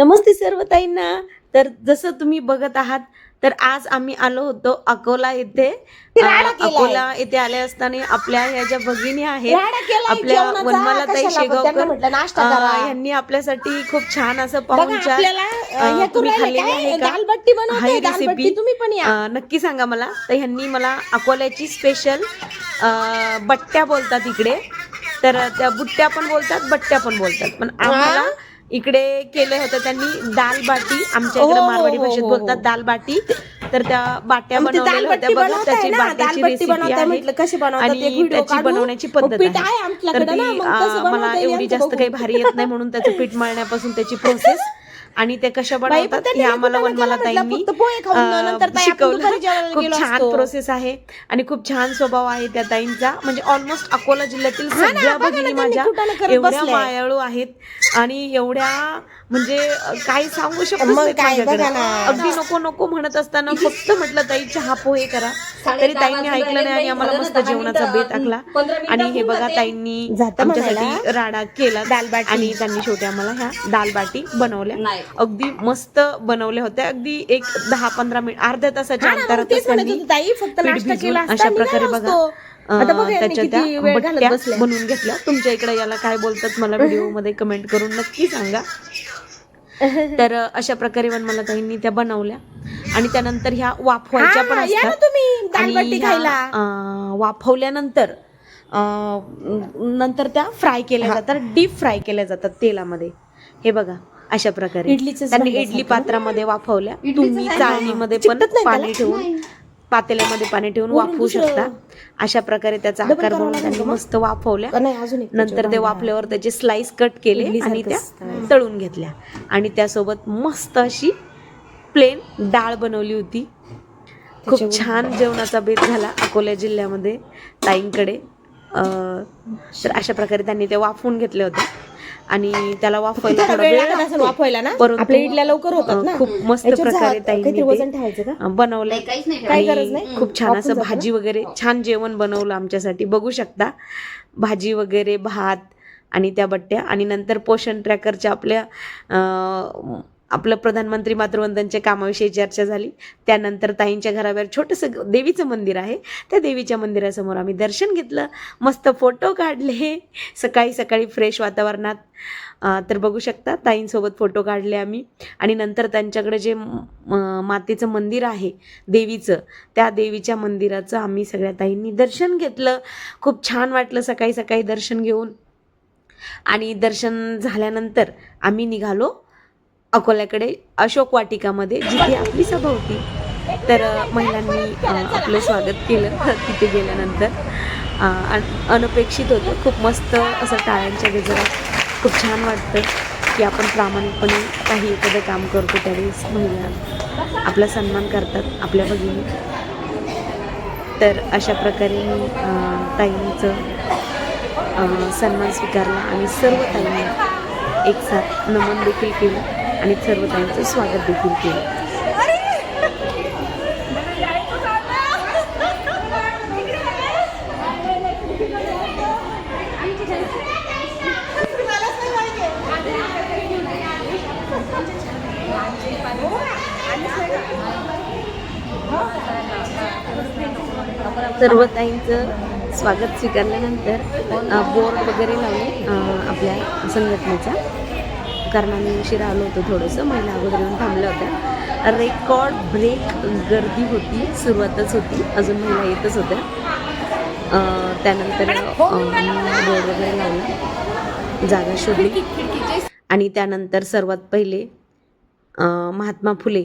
नमस्ते सर्व ताईंना. तर जसं तुम्ही बघत आहात, तर आज आम्ही आलो होतो अकोला येथे. अकोला येथे आले असताना आपल्या ह्या ज्या भगिनी आहेत, आपल्या वनमालाताई शेगावकर, यांनी आपल्यासाठी खूप छान असं पाहुणचार तुम्ही खाल्लेली आहे का? हाही रेसिपी नक्की सांगा मला. तर ह्यांनी मला अकोल्याची स्पेशल बट्ट्या बोलतात इकडे, तर त्या बुट्ट्या पण बोलतात, बट्ट्या पण बोलतात, पण आम्हाला इकडे केले होते त्यांनी दाल बाटी. आमच्या इकडे मारवाडी भाषेत बोलतात दाल बाटी. तर त्या बाट्या बनवलेल्या होत्या बघा. त्याची बाट्याची रेसिपी आहे आणि त्याची बनवण्याची पद्धत आहे. तर ती मला एवढी जास्त काही भारी येत नाही, म्हणून त्याचं पीठ मळण्यापासून त्याची प्रोसेस आणि ते कशा बनवतात हे आम्हाला वनमालाताईंनी शिकवलं. खूप छान प्रोसेस आहे आणि खूप छान स्वभाव आहे त्या ताईंचा. म्हणजे ऑलमोस्ट अकोला जिल्ह्यातील सगळ्या भगिनी माझ्या एवढ्या मायाळू आहेत आणि एवढ्या म्हणजे काही सांगू शकत नाही. अगदी नको नको म्हणत असताना फक्त म्हटलं ताई चहा पोहे करा, तरी ताईंनी ऐकलं नाही आणि आम्हाला मस्त जेवणाचा बेत आखला. आणि हे बघा ताईंनी आमच्यासाठी राडा केला आणि त्यांनी शेवटी आम्हाला ह्या दाल बाटी बनवल्या. अगदी मस्त बनवल्या होत्या. अगदी एक 10-15 मिनिट, अर्ध्या तासाच्या अंतरातच त्यांनी पीठ भिजवून अशा प्रकारे बघा त्याच्या त्या बट्ट्या बनवून घेतल्या. तुमच्या इकडे याला काय बोलतात मला व्हिडिओ मध्ये कमेंट करून नक्की सांगा. तर अशा प्रकारे वनमालाताईंनी त्या बनवल्या आणि त्यानंतर ह्या वाफवायच्या पण असतात आणि वाफवल्यानंतर नंतर त्या फ्राय केल्या जातात, डीप फ्राय केल्या जातात तेलामध्ये. हे बघा अशा प्रकारे त्यांनी इडली पात्रामध्ये वाफवल्या. तुम्ही चाळणीमध्ये पण पाणी ठेवून, पातेल्यामध्ये पाणी ठेवून वाफवू शकता. अशा प्रकारे त्याचा आकार बनवून त्यांनी मस्त वाफवल्या. नंतर ते वाफल्यावर त्याचे स्लाइस कट केले आणि त्या तळून घेतल्या आणि त्यासोबत मस्त अशी प्लेन डाळ बनवली होती. खूप छान जेवणाचा बेत झाला अकोला जिल्ह्यामध्ये ताईंकडे. तर अशा प्रकारे त्यांनी ते वाफवून घेतले होते आणि त्याला वाफवायला थोडा वेळ लागतो, परंतु इडल्या लवकर होतात ना. खूप मस्त प्रकारे ताईंनी बनवलं आणि खूप छान असं भाजी वगैरे छान जेवण बनवलं आमच्यासाठी. बघू शकता भाजी वगैरे, भात आणि त्या बट्ट्या. आणि नंतर पोषण ट्रॅकरच्या आपलं प्रधानमंत्री मातृवंदनच्या कामाविषयी चर्चा झाली. त्यानंतर ताईंच्या घरावर छोटंसं देवीचं मंदिर आहे, त्या देवीच्या मंदिरासमोर आम्ही दर्शन घेतलं, मस्त फोटो काढले सकाळी सकाळी फ्रेश वातावरणात. तर बघू शकता ताईंसोबत फोटो काढले आम्ही. आणि नंतर त्यांच्याकडे जे मातेचं मंदिर आहे देवीचं, त्या देवीच्या मंदिराचं आम्ही सगळ्या ताईंनी दर्शन घेतलं. खूप छान वाटलं सकाळी सकाळी दर्शन घेऊन. आणि दर्शन झाल्यानंतर आम्ही निघालो अकोल्याकडे, अशोक वाटिकामध्ये, जिथे आपली सभा होती. तर महिलांनी आपलं स्वागत केलं तिथे गेल्यानंतर. अनपेक्षित होतं, खूप मस्त असं टाळ्यांच्या गजरात. खूप छान वाटतं की आपण प्रामाणिकपणे काही एखादं काम करतो त्यावेळेस महिला आपला सन्मान करतात, आपल्या भगिनी. तर अशा प्रकारे मी ताईंचं सन्मान स्वीकारला आणि सर्व ताईंना एक साथ नमन देखील केलं आणि सर्व ताईंचं स्वागत देखील केलं. सर्व ताईंचं स्वागत स्वीकारल्यानंतर बोर्ड वगैरे लावले आपल्या संघटनेचा, कारण आम्ही उशिरा आलो होतो थोडंसं. महिला अगोदर येऊन थांबल्या होत्या. रेकॉर्ड ब्रेक गर्दी होती, सुरुवातच होती, अजून महिला येतच होत्या. त्यानंतर बोर्ड वगैरे लावला, जागा शोधली आणि त्यानंतर सर्वात पहिले महात्मा फुले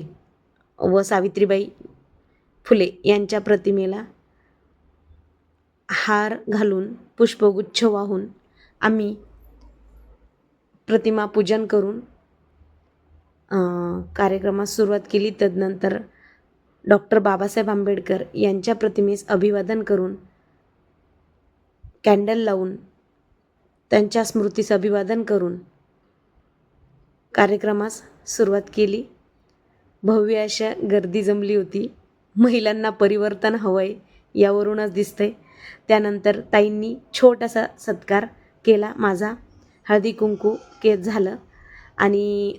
व सावित्रीबाई फुले यांच्या प्रतिमेला हार घालून, पुष्पगुच्छ वाहून आम्ही प्रतिमा पूजन करून कार्यक्रमास सुरुवात केली. तदनंतर डॉक्टर बाबासाहेब आंबेडकर यांच्या प्रतिमेस अभिवादन करून, कॅन्डल लावून त्यांच्या स्मृतीस अभिवादन करून कार्यक्रमास सुरुवात केली. भव्य अशा गर्दी जमली होती. महिलांना परिवर्तन हवंय यावरूनच दिसतंय. त्यानंतर ताईंनी छोटासा सत्कार केला माझा, हळदी कुंकू केस झालं आणि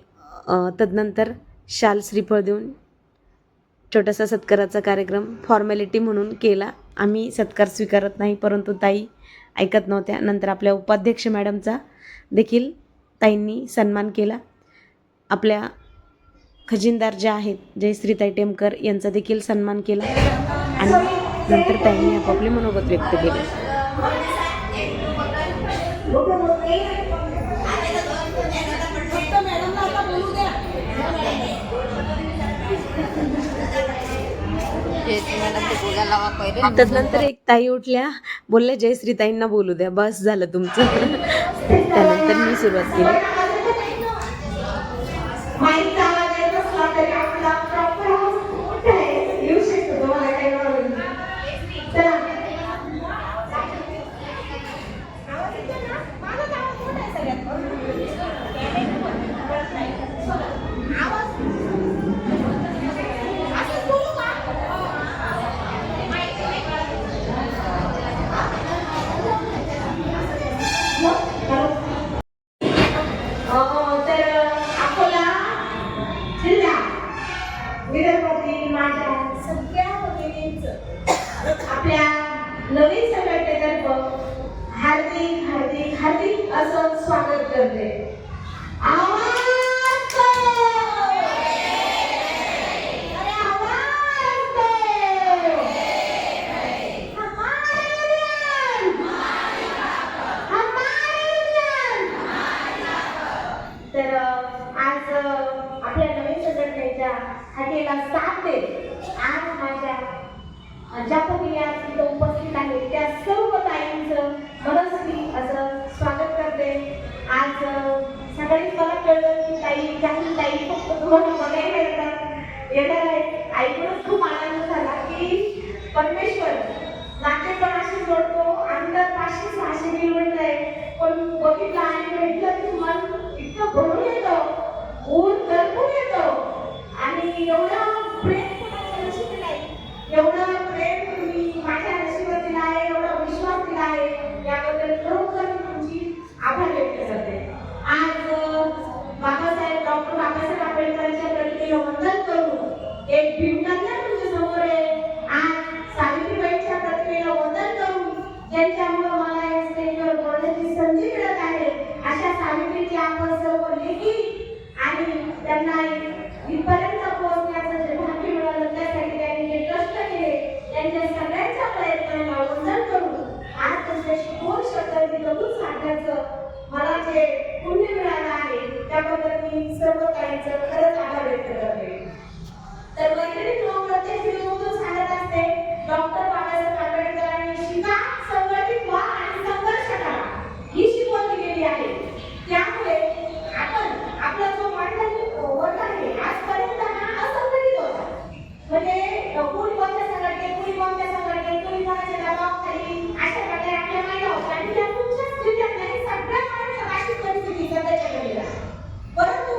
तदनंतर शाल श्रीफळ देऊन छोटासा सत्काराचा कार्यक्रम फॉर्मॅलिटी म्हणून केला. आम्ही सत्कार स्वीकारत नाही, परंतु ताई ऐकत नव्हत्या. नंतर आपल्या उपाध्यक्ष मॅडमचा देखील ताईंनी सन्मान केला. आपल्या खजिनदार ज्या आहेत जयश्रीताई टेमकर यांचा देखील सन्मान केला आणि नंतर ताईंनी आपापले मनोगत व्यक्त केले. तदनंतर एक ताई उठल्या, बोलल्या जयश्रीताईंना बोलू द्या, बस झालं तुमचं. त्यानंतर मी सुरुवात केली. आपल्या नवीन संघटनेतर्फे हार्दिक हार्दिक हार्दिक असं स्वागत करते. तर आज आपल्या नवीन संघटनेच्या हाकेला साथ देत आज माझ्या ज्या भगिनी आज तिथं उपस्थित आहेत त्या सर्व ताईंचं मनस्वी असं स्वागत करते. आज सगळ्यांनी मला कळलं की ताई काही ताई फक्त तुम्हाला बघायला येणार आहे. ऐकूनच खूप आनंद झाला की परमेश्वर नाते पण अशी जोडतो, अंतर 500-600 किलोमीटर आहे, पण बघितलं आणि भेटलं की मन इतकं भरून येतं, ऊन दरपून येतं आणि एवढं प्रेम कोणाच्या नशिबी नाही, एवढं प्रेम तुम्ही माझ्या नशिबात दिला आहे, एवढा विश्वास दिला आहे, याबद्दल खरोखर मी तुमची आभार व्यक्त करते. आज बाबासाहेब डॉक्टर बाबासाहेब आंबेडकरांच्या प्रतिमेला वंदन करून एक भीमकन्या तुमच्या समोर आहे. आज सावित्रीबाईंच्या प्रतिमेला वंदन करून ज्यांच्यामुळे मला या स्टेजवर बोलण्याची संधी मिळत आहे, अशा सावित्रीची आपण सर्व लेखी आणि त्यांना इथपर्यंत पोहोचण्याचं जे भाग्य मिळालं त्यासाठी त्यांनी जे कष्ट केले त्यांच्या सगळ्यांच्या प्रयत्नांना वंदन करून आज त्यांच्याशी 2 शब्द तिथून सांगण्याचं मला जे पुण्य मिळालं आहे त्याबद्दल मी सर्व ताईंचं खरंच आभार व्यक्त करते. तर मैत्रिणी प्रत्येक व्हिडिओमधून सांगत असते डॉक्टर बाबासाहेब आंबेडकरांनी शिका, संघटित व्हा आणि संघर्ष करा ही शिकवण दिलेली आहे. त्यामुळे आपण आपला जो मांडणी वर्ग आहे आजपर्यंत हा असंघटित होता, म्हणजे कोणी कोणत्या संघटनेत कोणी कोणत्या संघटनेत कोणी कोणाच्या दबावाखाली अशा प्रकारे आपल्या महिला होत्या आणि त्या तुमच्याच जिल्ह्यात नाही सगळ्या महाराष्ट्रात अशीच परिस्थिती सध्याच्या घडीला. परंतु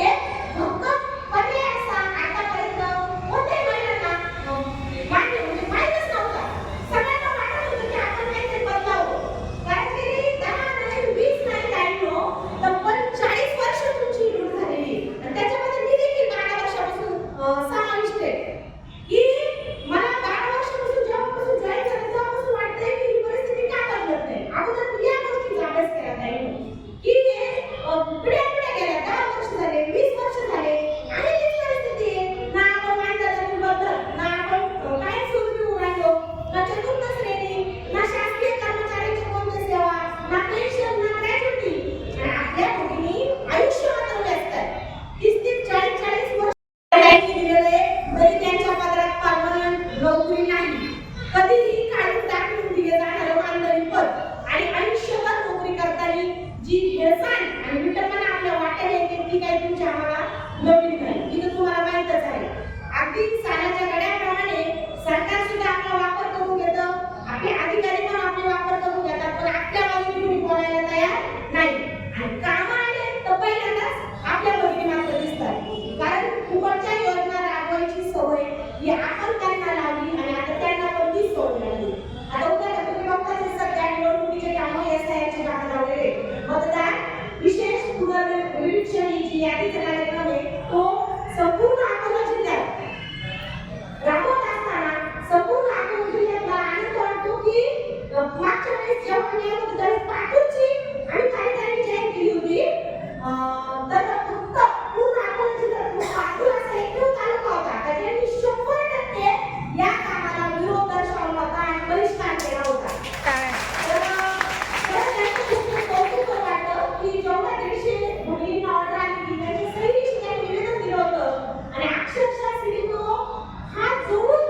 एक भक्कम पर्याय असा आतापर्यंत कोणत्याही महिलांना माहितच नव्हता. सगळ्यांना वाटत होतं की आपण काहीतरी बदलावं, कारण गेली 10 नाही 20 नाही ताईंनो तब्बल 40 वर्ष तुमची लूट झालेली आणि त्याच्यामध्ये मी देखील 12 वर्षापासून समाविष्ट आहे. की मला 12 वर्षापासून जेव्हापासून जॉईन झाले तेव्हापासून वाटतंय की ही परिस्थिती का बदलत नाही. अगोदर मी या गोष्टीचा अभ्यास केला ताईंनो की पिढ्या गेल्या 10 वर्ष झाले 20 वर्ष झाले आणि तीच परिस्थिती आहे. ना आपण माणसाचं बदलत, ना आपण काय सुरू होऊन राहिलो, ना चतुर्थ श्रेणी, ना शासकीय कर्मचाऱ्यांची कोणती सेवा, ना पेन्शन, ना ग्रॅज्युटी. आणि आपल्या भगिनी आयुष्य मात्र व्यस्त आहे. 30-40 वर्ष त्यांनी दिलेले तरी त्यांच्या पदरात परमनंट नोकरी नाही, कधीही काढून टाकून दिले जाणारे मानधनी पद आणि आयुष्यभर नोकरी करताना जी हेळसांड आणि विटंबना आपल्या वाट्याला येते ती काही तुमच्या आम्हाला नवीन नाही, ती तर तुम्हाला माहीतच आहे. अगदी सालाच्या गड्याप्रमाणे सरकार सुद्धा आपला वापर करून घेतं, आपले अधिकारी पण आपले वापर करून घेतात, पण आपल्या बाजूने कुणी बोलायला तयार नाही. आणि कामं आले तर पहिल्यांदाच आपल्या भगिनी मात्र दिसतात, कारण फुकटच्या योजना राबवायची सवय ही आपण त्यांना लावली आणि आता त्यांना पण ती सवय लागली. आता उद्या तुम्ही बघताच सध्या निवडणुकीचे कामं याची कामं लावलेले, मतदार विशेष पुनर्निरीक्षण ही यादीचा कार्यक्रम आपण येत होतो त्यावेळेस पाठवची आणि काही काही जॉईन केली होती. तर फक्त पूर्ण अकोल्याची पाठवून असा एकमेव तालुका होता का ज्यांनी 100% या कामाला विरोध दर्शवला होता आणि बहिष्कार केला होता. तर त्यांचं खूप कौतुक वाटलं की जेवढ्या 150 मुलींना ऑर्डर आली की त्यांच्या सैनिकांनी त्यांनी निवेदन दिलं होतं आणि अक्षरशः सिडीनो हात जोडून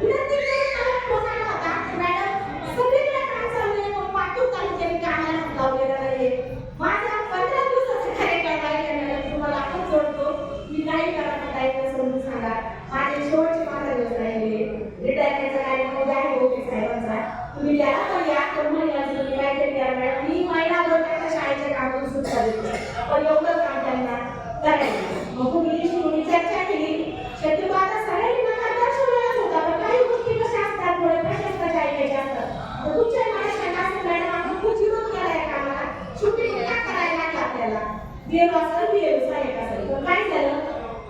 विनंती करून मला पोहोचला होता की मॅडम सगळीकडे काम चालू आहे पण पाठवून तालुक्याने कामाला हात लावलेला नाही. माझा 15 दिवसाचा कार्यक्रम आहे मॅडम तुम्हाला हात जोडतो मी काही करत नाही समजून सांगा. माझे शेवटचे 15 दिवस राहिले रिटायरमेंटचा कार्यक्रम उद्या आहे ओके साहेबांचा तुम्ही त्याला पण या पण महिलांचं तुम्ही काहीतरी करा मॅडम. मी महिनाभर त्यांच्या शाळेच्या कामातून सुटका देते पण एवढं काम त्यांना करायचं. मग तुम्ही चर्चा केली शक्यतो आता सगळ्यांनी नकार दर्शवलेलाच होता पण काही गोष्टी कशा असतात थोडे प्रशस्त ऐकायचे असतात. तर तुमच्या मला शंका असेल मॅडम आपण खूप विरोध केला या कामाला शूटिंग का करायला लागलं आपल्याला बीएल असेल बीएल सहाय्यक असेल तर काय झालं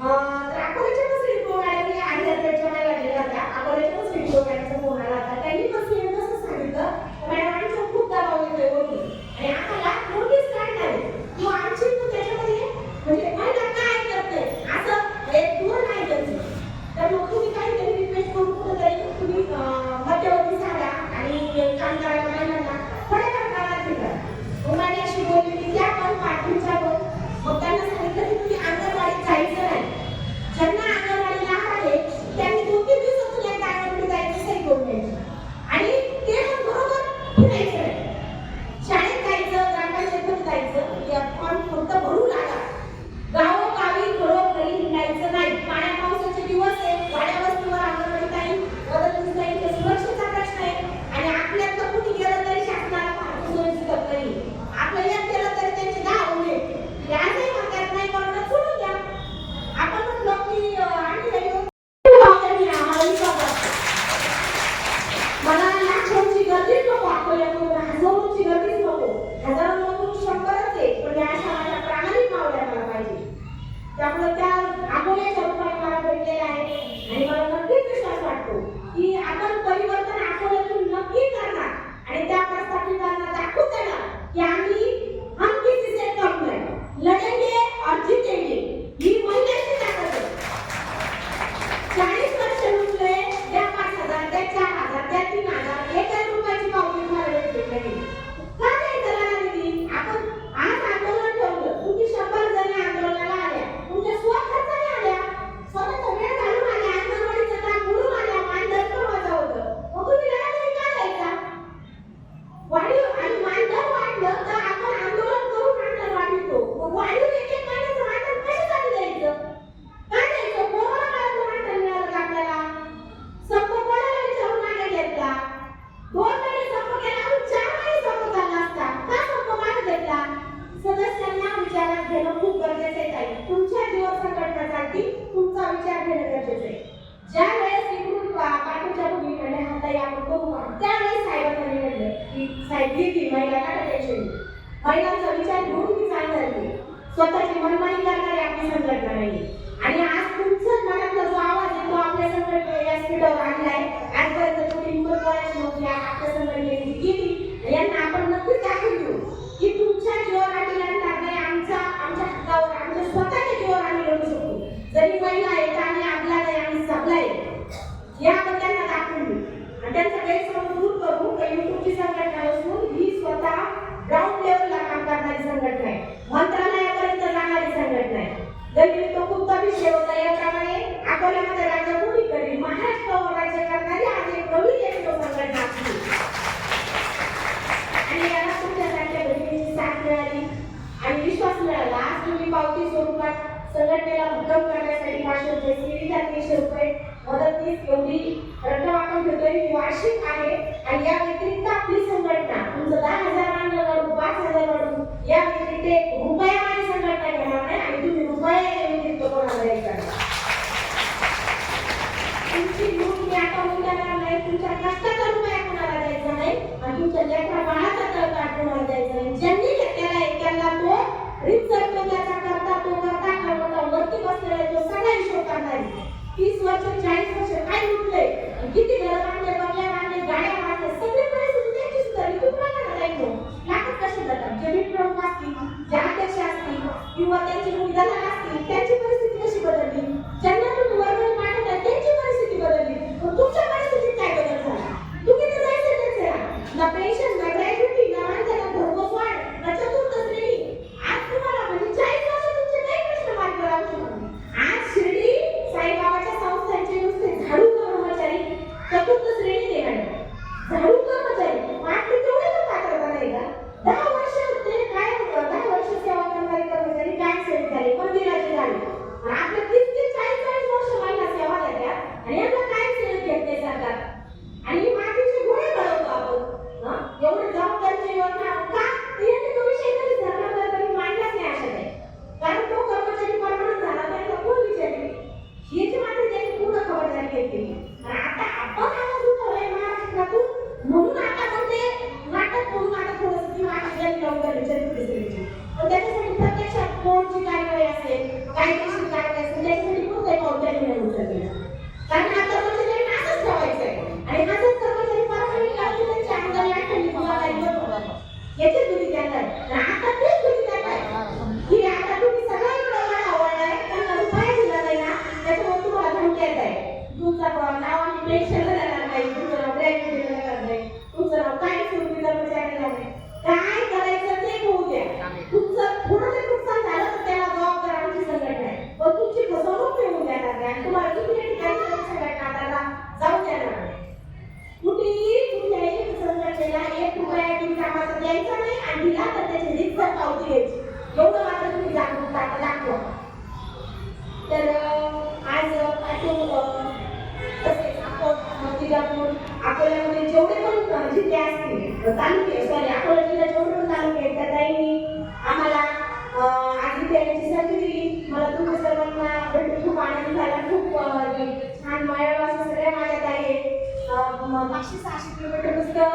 तर अकोल्याच्या पण श्री मॅडमने आधी महिला गेल्या होत्या अकोल्याच्या पण श्री मॅडमचा फोन आला होता त्यांनी पण सेम तसं सांगितलं मॅडम आमचा खूप दबाव येतोय वरती आणि आम्हाला नोटीस काढणार आहे किंवा आमची त्याच्यामध्ये म्हणजे महिला काय करते असं एक दूर नाही त्यांचं. तर मग तुम्ही काहीतरी रिक्वेस्ट करून कुठेतरी तुम्ही मध्यवर्ती झाला आणि काम करायला महिलांना थोड्याफार कामात ठेवा. मग माझी अशी बोलली की त्या पण पाठवूनच्या पण मग त्यांना सांगितलं की तुम्ही अंगणवाडीत जायचं नाही. ज्यांना अंगणवाडीला आहे त्यांनी 2-3 दिवसातून एकदा अंगणवाडी जायचं सही करून द्यायची आणि ते पण बरोबर फिरायचं नाही. शाळेत जायचं ग्रामपंचायतीत जायचं फॉर्म फक्त भरू लागा. गावोगावी घरोघरी हिंडायचं नाही. पाण्या पावसाचे दिवस आहे वाड्या वस्तीवर अंगणवाडी ताई बदलली जाईल ते सुरक्षेचा प्रश्न आहे आणि आपल्यातलं कुठे गेलं तरी शासनाला फारशी सोय दिसत नाही. आपलं एक केलं तरी त्यांचे 10 होणे याचही म्हणतात नाही करणं सोडून द्या. आपण म्हणलो की आम्ही आम्हाला विश्वास असतो. मला लाखोंची गर्दीच नको अकोल्यातून हजारोंची गर्दीच नको. हजारोंमधून 100च आहे पण या अशा माझ्या प्रामाणिक मावल्या मला पाहिजे. त्यामुळे त्या अकोल्याच्या रूपाने मला भेटलेल्या आहे आणि मला नक्कीच विश्वास वाटतो की आपण परिवर्तन अकोल्यातून नक्की करणार आणि त्या प्रस्थापितांना दाखवून देणार की आम्ही हम किसी से कम नहीं लढेंगे और जीतेंगे. ही महिलांची ताकद आहे. 40 वर्ष लुटले त्या 5,000 त्या 4,000 त्या 3,000 1 रुपयाची पावती मला भेटली नाही. का नाही करायला दिली? आपण आज आंदोलन ठेवलं तुम्ही 100 जणी आंदोलनाला आल्या तुमच्या स्वखर्चाने आल्या स्वतःचा वेळ घालून आल्या अंगणवाडीचं काम म्हणून आल्या मानधन पण वाजा होतं मग तुम्ही लढायला का जायचा? वाढीव आणि मानधन वाढलं तर आपण आंदोलन करून मानधन वाढवतो. मग वाढीव 1-1 महिन्याचं मानधन कशासाठी द्यायचं? काय द्यायचं? कोरोना काळात मानधन मिळालं का आपल्याला? संप कोणाला विचारून मागे घेतला? 2 महिने संप केला आणि 4 महिने संप झाला असता का संप मागे घेतला? सदस्यांना विचारात घेणं खूप गरजेचं आहे. तुमच्या जीवन संघटना चालती तुमचा विचार घेणं गरजेचं आहे. ज्या वेळेस इकडून पाठवच्या भूमीकडे हाताई आपण बघू त्यावेळेस साहेबांनी म्हटलं की साहेब घेतील महिला का टेन्शन महिलांचा विचार घेऊन मी चालणार नाही. स्वतःची मनमानी करणारी आपली संघटना नाही आणि आज तुमचं मनातला जो आवाज आहे तो आपल्या संघटनेने या स्पीडवर आणलाय. आजपर्यंत थोडी हिंमत करायची नव्हती आपल्या संघटनेने केली यांना आपण नक्कीच दाखवून देऊ की तुमच्या जीवावर आम्ही लढणार नाही. आमच्या हक्कावर आमच्या स्वतःच्या जीवावर आम्ही लढू शकतो. जरी महिला आहेत आम्ही आपला नाही आम्ही सबला आहे या आपण त्यांना दाखवून देऊ आणि त्यांचा गैरसमज दूर करू. युट्यूबची संघटना असून ही स्वतः ग्राउंड लेवलला काम करणारी संघटना आहे. मंत्रालयापर्यंत जाणारी संघटना आहे. गल्ली तो खूप विषय होता याप्रमाणे अकोल्यामध्ये राज्य कोणी करेल महाराष्ट्रावर राज्य करणारी आज एक नवीन एक संघटना असली आणि याला तुमच्यासारख्या बहिणींची साथ मिळाली आणि विश्वास मिळाला. आज तुम्ही पावती स्वरूपात संघटनेला भक्कम करण्यासाठी 500 रुपये सीडीला 300 रुपये मदतनीस एवढी रक्कम आपण घेतोय ही वार्षिक आहे आणि या व्यतिरिक्त आपली संघटना तुमचं 10,000 मानलं वाढू 5,000 वाढू या व्यतिरिक्त रुपयामाने संघटना घेणार नाही आणि तुम्ही रुपयाच्या व्यतिरिक्त कोणाला द्यायचा तुमची लूट मी आता मुलांना नाही तुमच्या कष्टाचा रुपया कोणाला द्यायचा नाही आणि तुमच्या लेकरा बाळाचा तळका कोणाला द्यायचा नाही. ज्यांनी घेतलेला आहे त्यांना तो रितसर तो त्याचा करता तो करता वरती बसलेला तो सगळा हिशोब करणार. 30 वर्ष 40 वर्ष काय लुटले किती घर बांधले बंगल्या बांधले गाड्या बांधले सगळे पैसे त्यांची सुद्धा तुम्हाला नाही 10 वर्ष ते काय 10 वर्ष सेवा करणारे कर्मचारी काय सेवा झाले मंदिराचे झाले आपल्या 30-40 वर्ष महिला सेवा देतात आणि यांना काय सेवा घेत नाही सरकार आणि मातीचे गोळे कळवतो आपण एवढे जबाबदारीची योजना का यांनी तो विषय कधी सरकारला तरी मांडलाच नाही अशा नाही कारण तो कर्मचारी परमनंट झाला त्याला कोण विचारले याची मात्र त्यांनी पूर्ण खबरदारी घेतली आणि आता आपण आवाज उठवलाय महाराष्ट्रातून म्हणून आता पण ते नाटक म्हणून आता थोडंसं ती वाटत लवकर विचारली पण त्याच्यासाठी प्रत्यक्षात कोणची कारवाई असेल कायदेशीर कारवाई असेल त्याच्यासाठी कोणत्याही पावसाने नाही उचललेलं कारण आता कर्मचारी असंच ठेवायचं आहे आणि हाच कर्मचारी परमनंट असले त्यांची आमदारी आठवली तुम्हाला याची दुरी त्यांना आता तेच दुरी त्यांना की आता तुम्ही सगळा इकडे आवडलाय त्यांना रुपये दिला नाही ना त्याच्यामुळे तुम्हाला धमकी येत आहे तुमचा नाव आणि पेन्शन देणार नाही तुमचं नाव ग्रॅज्युएट देणार नाही तुमचं नाव काय सुरू कर्मचारी नाही काय करायचं ते होऊ द्या तुमचं थोडं जरी नुकसान झालं तर त्याला जबाबदार आमची संघटना आहे पण तुमची फसवणूक होऊ देणार नाही आणि तुम्हाला किती ठिकाणी सगळ्या नादाला जाऊ देणार नाही कुठेही कुठल्याही संघटनेला 1 रुपया तुम्ही कामाचा द्यायचा नाही आणि दिला तर त्याची रितसर पावती घ्यायची एवढं मात्र तुम्ही जागरूकता दाखवा तर आज तसेच आपण अकोल्यामध्ये जेवढे पण जिल्हे असतील तालुके सॉरी अकोला जिल्ह्यात जेवढे पण तालुके आहेत त्या ताईंनी आम्हाला आज इथे येण्याची संधी दिली मला तुमच्या सर्वांना भेटून खूप आनंद झाला खूप छान मायाळू असं सगळ्या माझ्या ताई 500-600 किलोमीटर नुसतं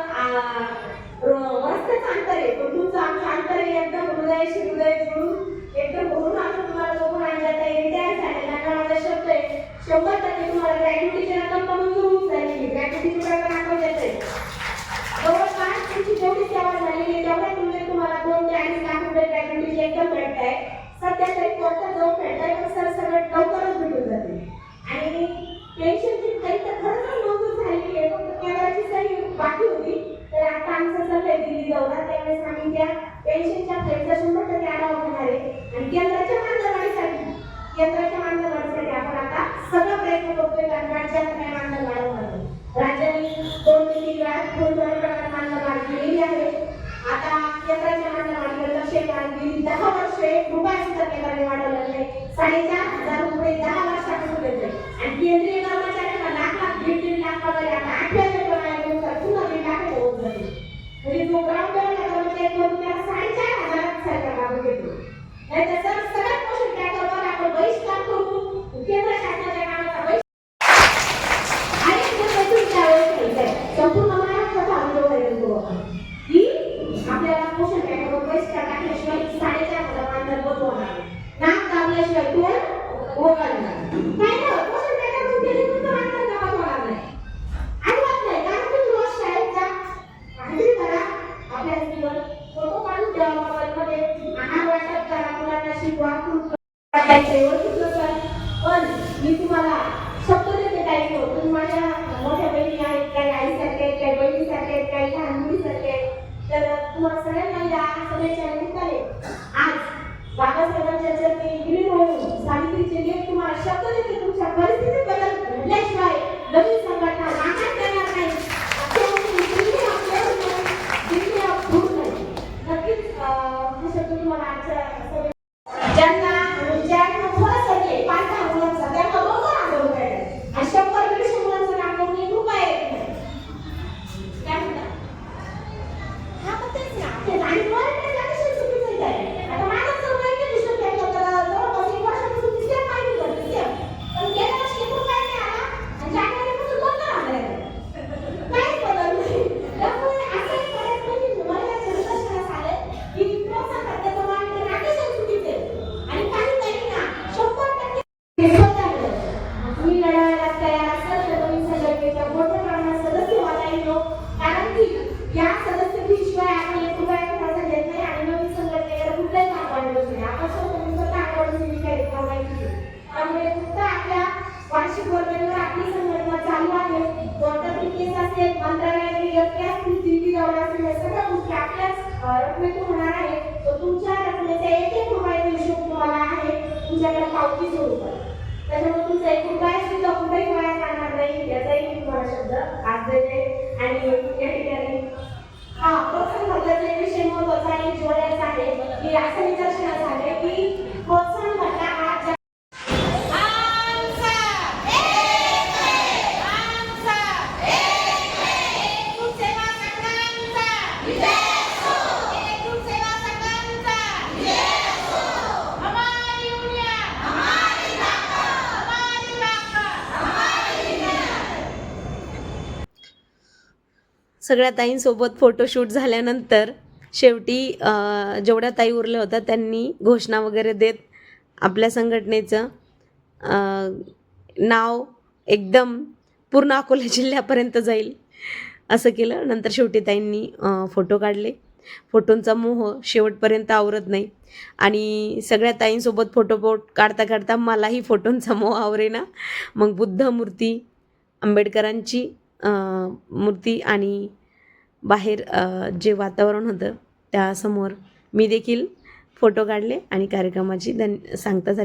रस्त्याचं अंतर आहे पण तुमचं आमचं अंतर आहे एकदम हृदयाशी हृदय जोडून एकदम भरून आपण तुम्हाला बघून आणण्यात तयार झाले त्यांना माझा शब्द आहे 100% तुम्हाला ग्रॅज्युएटीची रक्कम मंजूर होऊन झालेली ग्रॅज्युएटीची रक्कम आपण देतोय जवळपास तुमची जेवढी सेवा झालेली आहे तेवढ्या तुलनेत तुम्हाला 2 ते 2.5 लाख रुपये ग्रॅज्युएटीची एकदम भेटताय सध्या तरी कोर्टात जाऊन भेटताय पण सर सगळं लवकरच भेटून जाते आणि पेन्शनची काही तर खरंच मंजूर झालेली आहे फक्त केंद्राची सही बाकी होती तर आता आमचं चाललंय दिल्ली दौरा त्यावेळेस आम्ही त्या पेन्शनच्या फाईलचा 100% आढावा घेणार आहे आणि केंद्राच्या मानधनासाठी आपण आता सगळं प्रयत्न करतोय कारण राज्यात काय मानधन वाढवणार राज्याने 2 ते 3 वेळा प्रकारे मानधन वाढ केलेली आहे आता केंद्राच्या मानधनावर लक्ष गेली 10 वर्ष 1 रुपया सुद्धा केंद्राने वाढवलेला नाही 4,500 रुपये 10 वर्षापासून देते आणि केंद्रीय कर्मचाऱ्यांना लाख 1.5 लाख पगार आता 8व्या वेतनानुसार पुन्हा 1.5 लाख होऊन जाते म्हणजे जो ग्राउंड लेवलला कर्मचारी करून त्याला 4,500 सरकार लागू घेतो नाही तर सगळ्यात मोठं त्याच्यावर आपण बहिष्कार करू केंद्र शासनाच्या कामाचा संपूर्ण महाराष्ट्रात आंदोलन करू की आपल्याला पोषण पॅकेजवर बहिष्कार टाकल्याशिवाय 4,500 मानधन बसवणार नाक दाबल्याशिवाय कोण ओळखणार काय ना पोषण पॅकेजवर केले तुमचं मानधन जमा होणार नाही अजिबात नाही कारण तुम्ही रोज शाळेत जा हजेरी भरा अभ्यासक्रम फोटो काढून द्या मोबाईलमध्ये आहार वाटप करा मुलांना शिकवा पण मी तुम्हाला शब्द देते काही तुम्ही माझ्या मोठ्या बहिणी आहेत काही आईसारखे आहेत काही बहिणीसारखे आहेत काही लहान मुलीसारखे आहेत तर तुम्हाला सगळ्यांना या सगळ्याच्या निमित्ताने आज बाबासाहेबांच्या चरणी विलीन होऊन सावित्रीचे लेख तुम्हाला शब्द देते तुमच्या परिस्थिती बदल घडल्याशिवाय नवीन संघटना नाकात देणार नाही नक्कीच हे शब्द तुम्हाला आजच्या ज्यांना थोडासा 5-10 मुलांचा त्यांना 2,000 रुपये आणि 100-150 मुलांचं काम करून 1 रुपया येत नाही काय म्हणतात हा पण तेच ना ते आणि चुकीचं आहे आता माझं सर्व एज्युकेशन केलं तर जवळपास 1 वर्षापासून तिसऱ्या पाहिजे पण गेल्या वर्षी 1 रुपया नाही आला आणि जानेवारीपासून 2,000 आले काहीच बदल नाही त्यामुळे असं बऱ्याच म्हणजे मला लक्षात आलं की प्रोत्साहन करण्याचं मान नाट्यशास्त्र चुकीचं आहे आणि काही ताईंना 100% तुम्ही लढायला तयार असाल तर तुम्ही संघटनेच्या मोठ्या प्रमाणात सदस्य व्हायला येतो कारण की या सदस्यत्वाशिवाय आपण 1 रुपया खर्च घेत नाही आणि नवीन संघटनेला कुठलाही काम वाढवत नाही आपण स्वतः आठवड्याची कार्यक्रम माहिती त्यामुळे फक्त आपल्या वार्षिक वर्गावर आपली संघटना चालू आहे कोणताही केस असेल मंत्रालयाने योग्य असतील दिल्ली दौरा असेल या सगळ्या गोष्टी आपल्याच रकमेतून होणार आहे तो तुमच्या रकमेचा 1 रुपयाचा हिशोब तुम्हाला आहे तुमच्याकडे पावती स्वरूपात त्याच्यामुळे तुमचा 1 रुपया सुद्धा कुठेही वाया जाणार नाही याचाही मी तुम्हाला शब्द आज देते आणि या ठिकाणी हा प्रोत्साहन खर्चाचा एक विषय महत्त्वाचा आहे ज्वाळ्याचा आहे की असं निदर्शनास आले की प्रोत्साहन खर्च हा सगळ्या ताईंसोबत फोटोशूट झाल्यानंतर शेवटी जेवढ्या ताई उरल्या होत्या त्यांनी घोषणा वगैरे देत आपल्या संघटनेचं नाव एकदम पूर्ण अकोला जिल्ह्यापर्यंत जाईल असं केलं. नंतर शेवटी ताईंनी फोटो काढले. फोटोंचा मोह शेवटपर्यंत आवरत नाही आणि सगळ्या ताईंसोबत फोटो काढता काढता मलाही फोटोंचा मोह आवरेना. मग बुद्ध मूर्ती, आंबेडकरांची मूर्ती आणि बाहेर जे वातावरण होतं त्यासमोर मी देखील फोटो काढले आणि कार्यक्रमाची सांगता झाली.